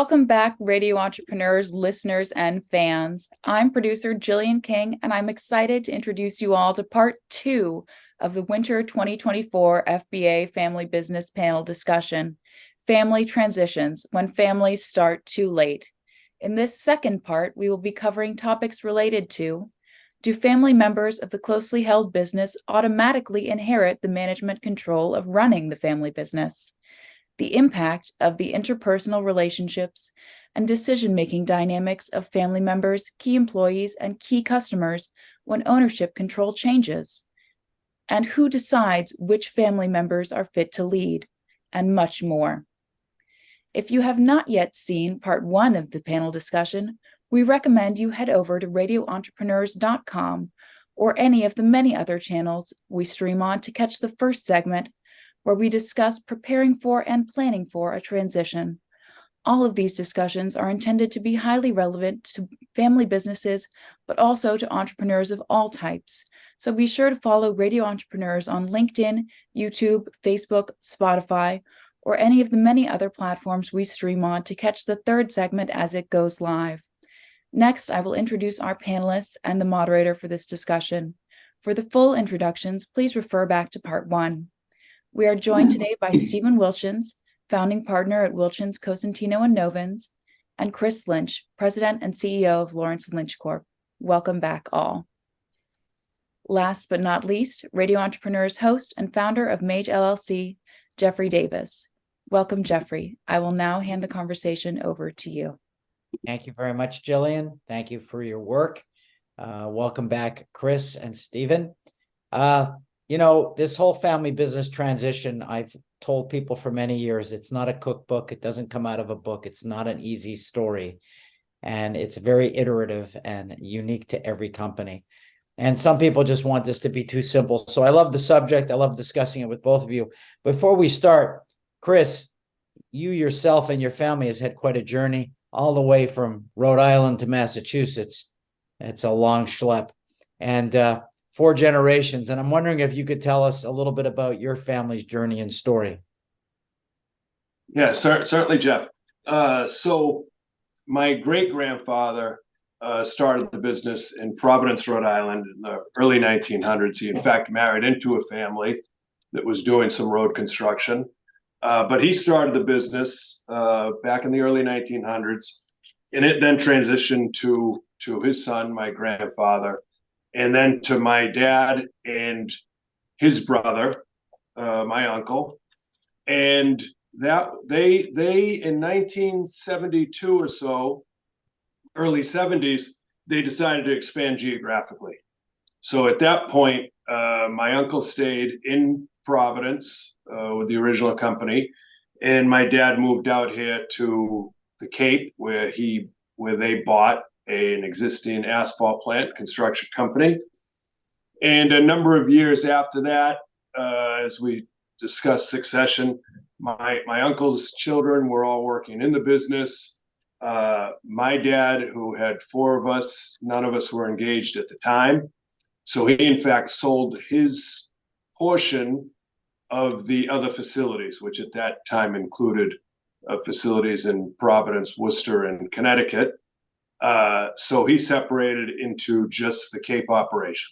Welcome back, radio entrepreneurs, listeners, and fans. I'm producer Jillian King, and I'm excited to introduce you all to part 2 of the Winter 2024 FBA Family Business Panel discussion, Family Transitions, When Families Start Too Late. In this second part, we will be covering topics related to: do family members of the closely held business automatically inherit the management control of running the family business? The impact of the interpersonal relationships and decision-making dynamics of family members, key employees, and key customers when ownership control changes, and who decides which family members are fit to lead, and much more. If you have not yet seen part 1 of the panel discussion, we recommend you head over to radioentrepreneurs.com or any of the many other channels we stream on to catch the first segment, where we discuss preparing for and planning for a transition. All of these discussions are intended to be highly relevant to family businesses, but also to entrepreneurs of all types. So be sure to follow Radio Entrepreneurs on LinkedIn, YouTube, Facebook, Spotify, or any of the many other platforms we stream on to catch the third segment as it goes live. Next, I will introduce our panelists and the moderator for this discussion. For the full introductions, please refer back to part 1. We are joined today by Stephen Wilchins, founding partner at Wilchins, Cosentino, and Novins, and Chris Lynch, president and CEO of Lawrence-Lynch Corp. Welcome back, all. Last but not least, Radio Entrepreneurs host and founder of Mage LLC, JDavis. Welcome, Jeffrey. I will now hand the conversation over to you. Thank you very much, Jillian. Thank you for your work. Welcome back, Chris and Stephen. This whole family business transition, I've told people for many years, it's not a cookbook. It doesn't come out of a book. It's not an easy story. And it's very iterative and unique to every company. And some people just want this to be too simple. So I love the subject. I love discussing it with both of you. Before we start, Chris, you yourself and your family has had quite a journey all the way from Rhode Island to Massachusetts. It's a long schlep. And 4 generations. And I'm wondering if you could tell us a little bit about your family's journey and story. Yeah, certainly, Jeff. So my great-grandfather started the business in Providence, Rhode Island in the early 1900s. He, in fact, married into a family that was doing some road construction. But he started the business back in the early 1900s, and it then transitioned to his son, my grandfather, and then to my dad and his brother, my uncle. And that they in 1972 or so, early 70s, they decided to expand geographically. So at that point, my uncle stayed in Providence with the original company, and my dad moved out here to the Cape, where they bought an existing asphalt plant construction company. And a number of years after that, as we discussed succession, my uncle's children were all working in the business. My dad, who had 4 of us, none of us were engaged at the time. So he, in fact, sold his portion of the other facilities, which at that time included facilities in Providence, Worcester, and Connecticut. So he separated into just the Cape operation.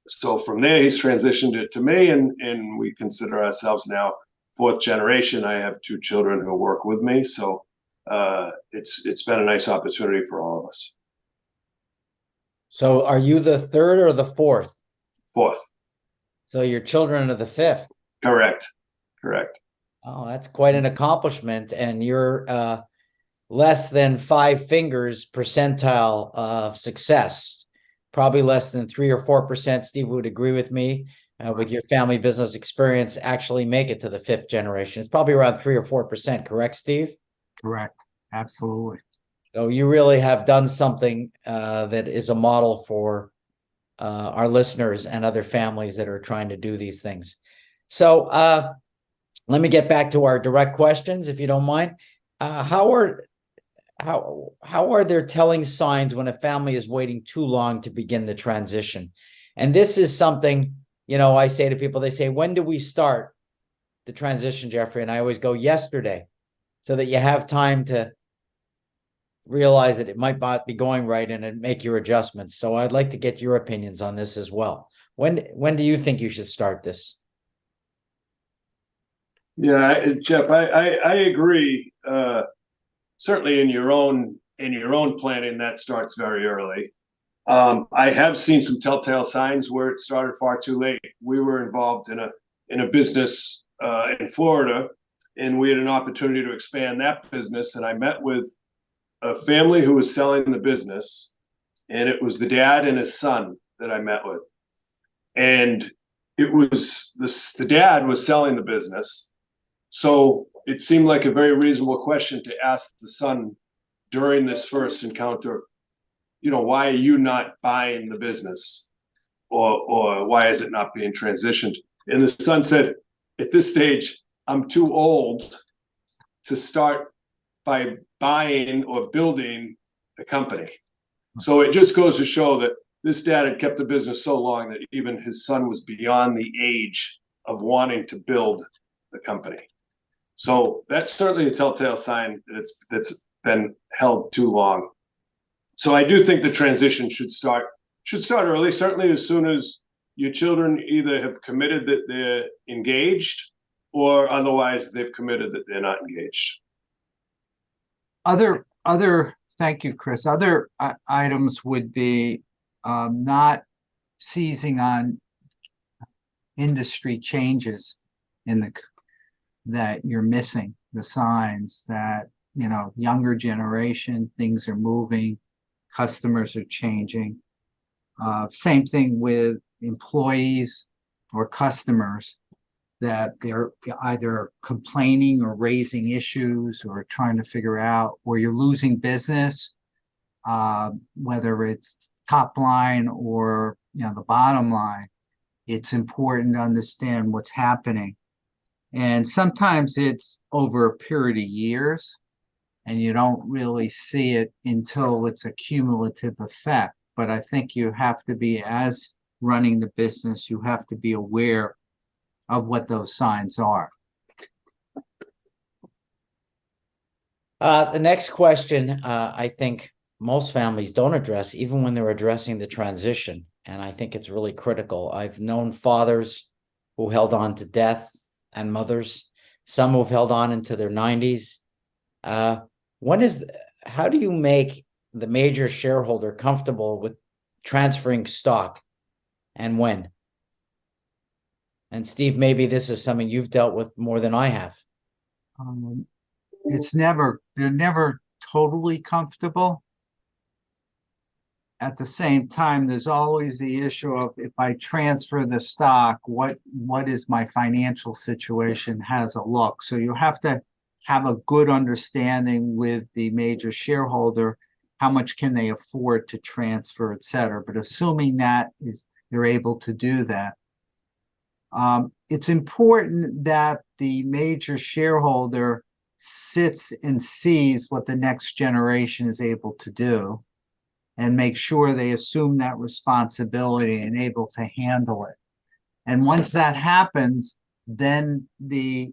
So from there, he's transitioned it to me, and we consider ourselves now 4th generation. I have 2 children who work with me. So it's been a nice opportunity for all of us. So are you the 3rd or the 4th? 4th. So your children are the 5th? Correct. Oh, that's quite an accomplishment. And you're less than 5 fingers percentile of success, probably less than 3 or 4%. Steve would agree with me, with your family business experience, actually make it to the 5th generation. It's probably around 3 or 4%, correct, Steve? Correct. Absolutely. So you really have done something that is a model for our listeners and other families that are trying to do these things. So let me get back to our direct questions, if you don't mind. How are there telling signs when a family is waiting too long to begin the transition? And this is something, I say to people, they say, when do we start the transition, Jeffrey? And I always go, yesterday, so that you have time to realize that it might not be going right and make your adjustments. So I'd like to get your opinions on this as well. When do you think you should start this? Yeah, Jeff, I agree. Certainly in your own planning, that starts very early. I have seen some telltale signs where it started far too late. We were involved in a business in Florida, and we had an opportunity to expand that business. And I met with a family who was selling the business, and it was the dad and his son that I met with. And it was the dad was selling the business. So it seemed like a very reasonable question to ask the son during this first encounter, why are you not buying the business? Or why is it not being transitioned? And the son said, at this stage, I'm too old to start by buying or building a company. So it just goes to show that this dad had kept the business so long that even his son was beyond the age of wanting to build the company. So that's certainly a telltale sign that that's been held too long. So I do think the transition should start early, certainly as soon as your children either have committed that they're engaged or otherwise they've committed that they're not engaged. Thank you, Chris. Other items would be not seizing on industry changes that you're missing, the signs that, younger generation, things are moving, customers are changing. Same thing with employees or customers, that they're either complaining or raising issues or trying to figure out where you're losing business, whether it's top line or the bottom line. It's important to understand what's happening. And sometimes it's over a period of years, and you don't really see it until it's a cumulative effect. But I think you have to be, as running the business, you have to be aware of what those signs are. The next question, I think most families don't address, even when they're addressing the transition. And I think it's really critical. I've known fathers who held on to death and mothers, some who've held on into their 90s. How do you make the major shareholder comfortable with transferring stock, and when? And Steve, maybe this is something you've dealt with more than I have. They're never totally comfortable. At the same time, there's always the issue of, if I transfer the stock, what is my financial situation, has a look. So you have to have a good understanding with the major shareholder, how much can they afford to transfer, et cetera. But assuming that they're able to do that, it's important that the major shareholder sits and sees what the next generation is able to do, and make sure they assume that responsibility and able to handle it. And once that happens, then the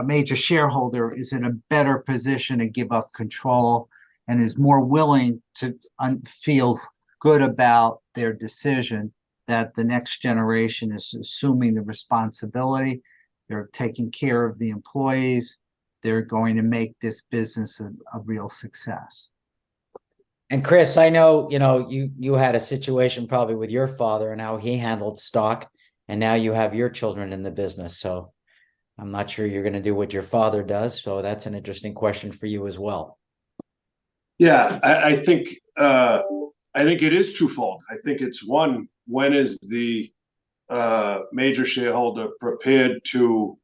major shareholder is in a better position to give up control and is more willing to feel good about their decision, that the next generation is assuming the responsibility, they're taking care of the employees, they're going to make this business a real success. And Chris, I know, you had a situation probably with your father and how he handled stock, and now you have your children in the business. So I'm not sure you're going to do what your father does. So that's an interesting question for you as well. Yeah, I think it is twofold. I think it's one, when is the major shareholder prepared to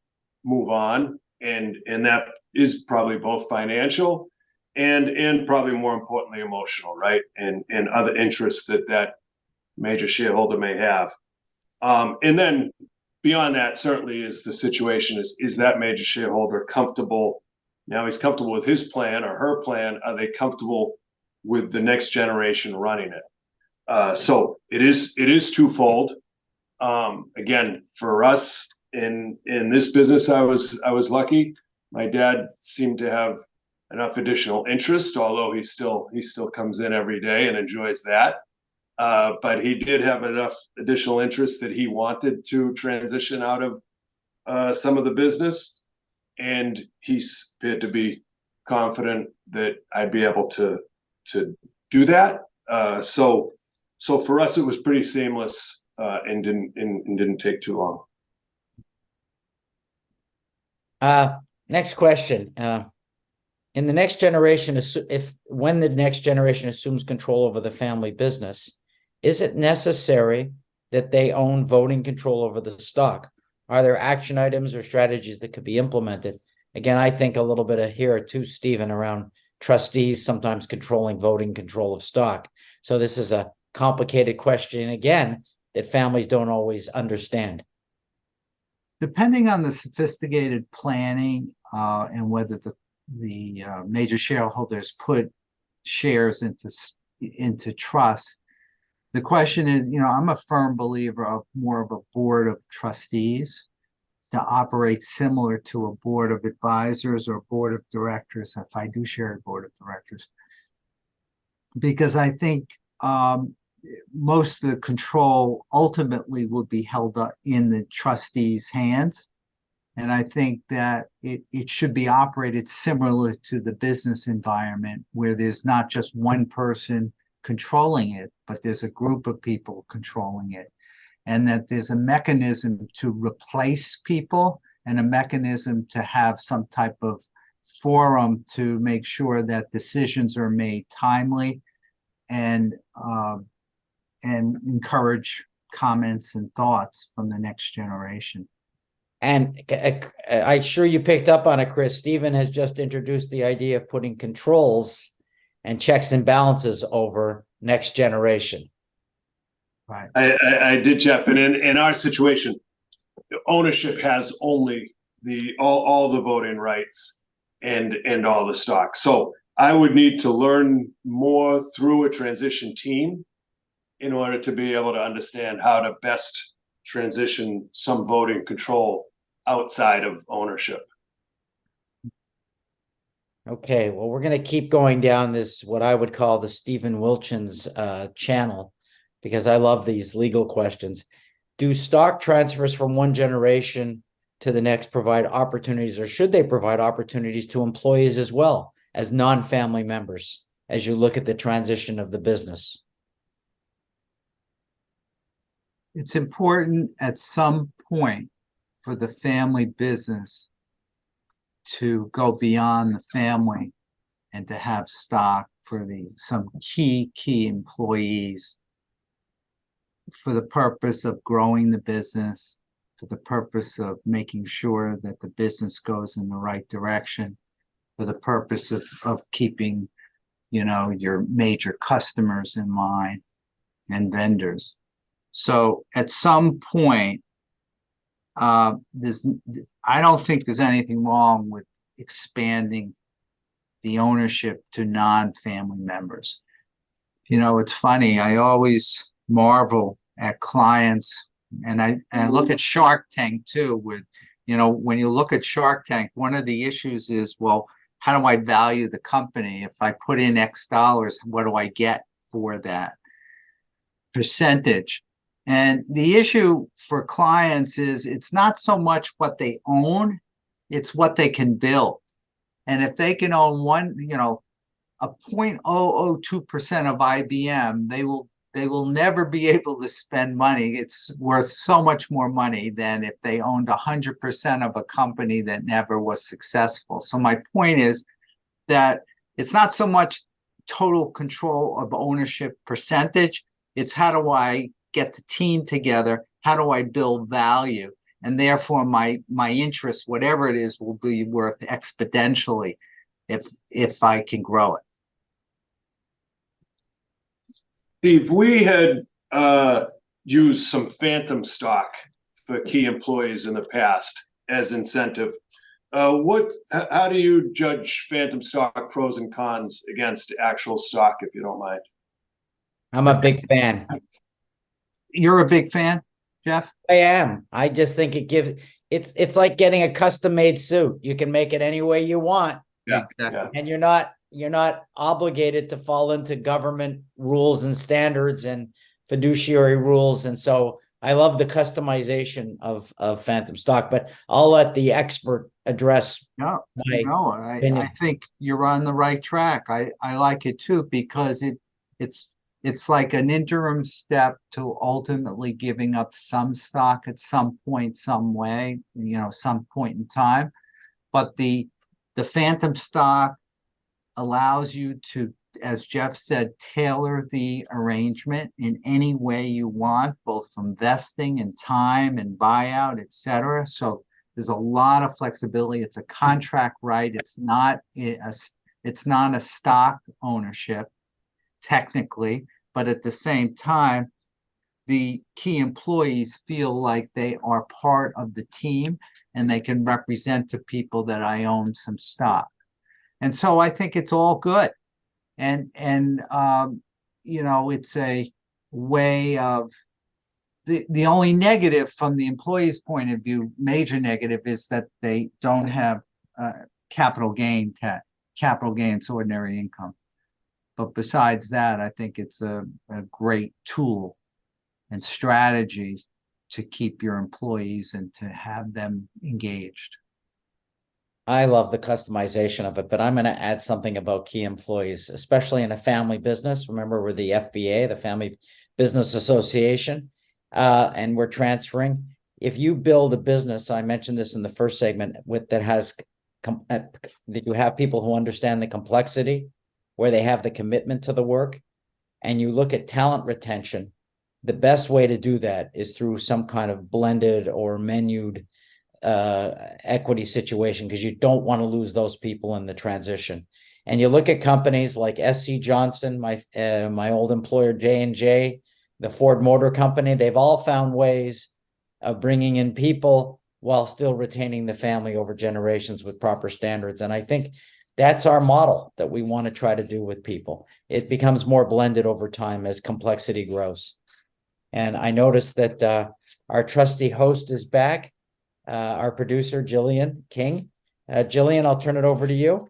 move on? And that is probably both financial and probably more importantly emotional, right? And other interests that major shareholder may have. And then beyond that, certainly is the situation is that major shareholder comfortable? Now he's comfortable with his plan or her plan. Are they comfortable with the next generation running it? So it is twofold. Again, for us in this business, I was lucky. My dad seemed to have enough additional interest, although he still comes in every day and enjoys that. But he did have enough additional interest that he wanted to transition out of some of the business, and he appeared to be confident that I'd be able to do that. So for us, it was pretty seamless and didn't take too long. Next question. In the next generation, when the next generation assumes control over the family business, is it necessary that they own voting control over the stock? Are there action items or strategies that could be implemented? Again, I think a little bit of here too, Stephen, around trustees sometimes controlling voting control of stock. So this is a complicated question, again, that families don't always understand. Depending on the sophisticated planning and whether the major shareholders put shares into trust, the question is, I'm a firm believer of more of a board of trustees to operate similar to a board of advisors or board of directors, a fiduciary board of directors, because I think most of the control ultimately will be held up in the trustees' hands. And I think that it should be operated similar to the business environment, where there's not just one person controlling it, but there's a group of people controlling it. And that there's a mechanism to replace people and a mechanism to have some type of forum to make sure that decisions are made timely and encourage comments and thoughts from the next generation. And I'm sure you picked up on it, Chris. Stephen has just introduced the idea of putting controls and checks and balances over next generation. Right. I did, Jeff. And in our situation, ownership has only all the voting rights and all the stock. So I would need to learn more through a transition team in order to be able to understand how to best transition some voting control outside of ownership. Okay, well, we're going to keep going down this, what I would call the Stephen Wilchins channel, because I love these legal questions. Do stock transfers from one generation to the next provide opportunities, or should they provide opportunities to employees as well as non-family members as you look at the transition of the business? It's important at some point for the family business to go beyond the family and to have stock for some key employees for the purpose of growing the business, for the purpose of making sure that the business goes in the right direction, for the purpose of keeping, your major customers in line and vendors. So at some point, I don't think there's anything wrong with expanding the ownership to non-family members. It's funny. I always marvel at clients, and I look at Shark Tank too. With when you look at Shark Tank, one of the issues is, well, how do I value the company? If I put in X dollars, what do I get for that percentage? And the issue for clients is it's not so much what they own, it's what they can build. And if they can own a 0.002% of IBM, they will never be able to spend money. It's worth so much more money than if they owned 100% of a company that never was successful. So my point is that it's not so much total control of ownership percentage, it's how do I get the team together, how do I build value, and therefore my interest, whatever it is, will be worth exponentially if I can grow it. Steve, we had used some phantom stock for key employees in the past as incentive. How do you judge phantom stock pros and cons against actual stock, if you don't mind? I'm a big fan. You're a big fan, Jeff? I am. I just think it's like getting a custom-made suit. You can make it any way you want, Yeah, Exactly. yeah. And you're not obligated to fall into government rules and standards and fiduciary rules. And so I love the customization of phantom stock, but I'll let the expert address No, my no, I opinion. think you're on the right track. I like it too, because it's like an interim step to ultimately giving up some stock at some point, some way, some point in time. But the phantom stock allows you to, as Jeff said, tailor the arrangement in any way you want, both from vesting and time and buyout, et cetera. So there's a lot of flexibility. It's a contract right. It's not a stock ownership technically, but at the same time, the key employees feel like they are part of the team and they can represent to people that I own some stock. And so I think it's all good. And it's a way of the only negative from the employee's point of view, major negative, is that they don't have capital gains, ordinary income. But besides that, I think it's a great tool and strategy to keep your employees and to have them engaged. I love the customization of it, but I'm going to add something about key employees, especially in a family business. Remember, we're the FBA, the Family Business Association, and we're transferring. If you build a business, I mentioned this in the first segment, that you have people who understand the complexity, where they have the commitment to the work, and you look at talent retention, the best way to do that is through some kind of blended or menued equity situation, because you don't want to lose those people in the transition. And you look at companies like SC Johnson, my old employer J&J, the Ford Motor Company, they've all found ways of bringing in people while still retaining the family over generations with proper standards. And I think that's our model that we want to try to do with people. It becomes more blended over time as complexity grows. And I noticed that our trusty host is back. Our producer, Jillian King. Jillian, I'll turn it over to you.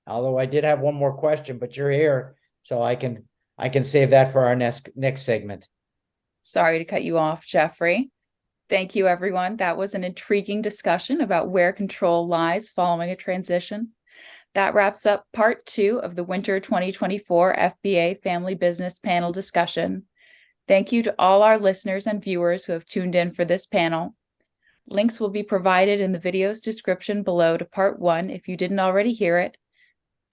Although I did have one more question, but you're here, so I can save that for our next segment. Sorry to cut you off, Jeffrey. Thank you, everyone. That was an intriguing discussion about where control lies following a transition. That wraps up part 2 of the Winter 2024 FBA Family Business Panel discussion. Thank you to all our listeners and viewers who have tuned in for this panel. Links will be provided in the video's description below to part 1 if you didn't already hear it,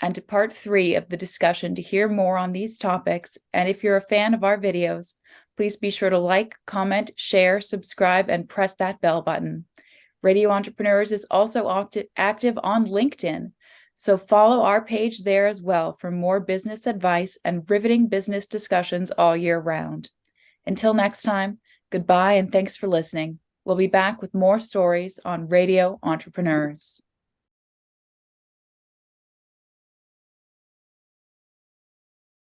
and to part 3 of the discussion to hear more on these topics. And if you're a fan of our videos, please be sure to like, comment, share, subscribe, and press that bell button. Radio Entrepreneurs is also active on LinkedIn, so follow our page there as well for more business advice and riveting business discussions all year round. Until next time, goodbye and thanks for listening. We'll be back with more stories on Radio Entrepreneurs.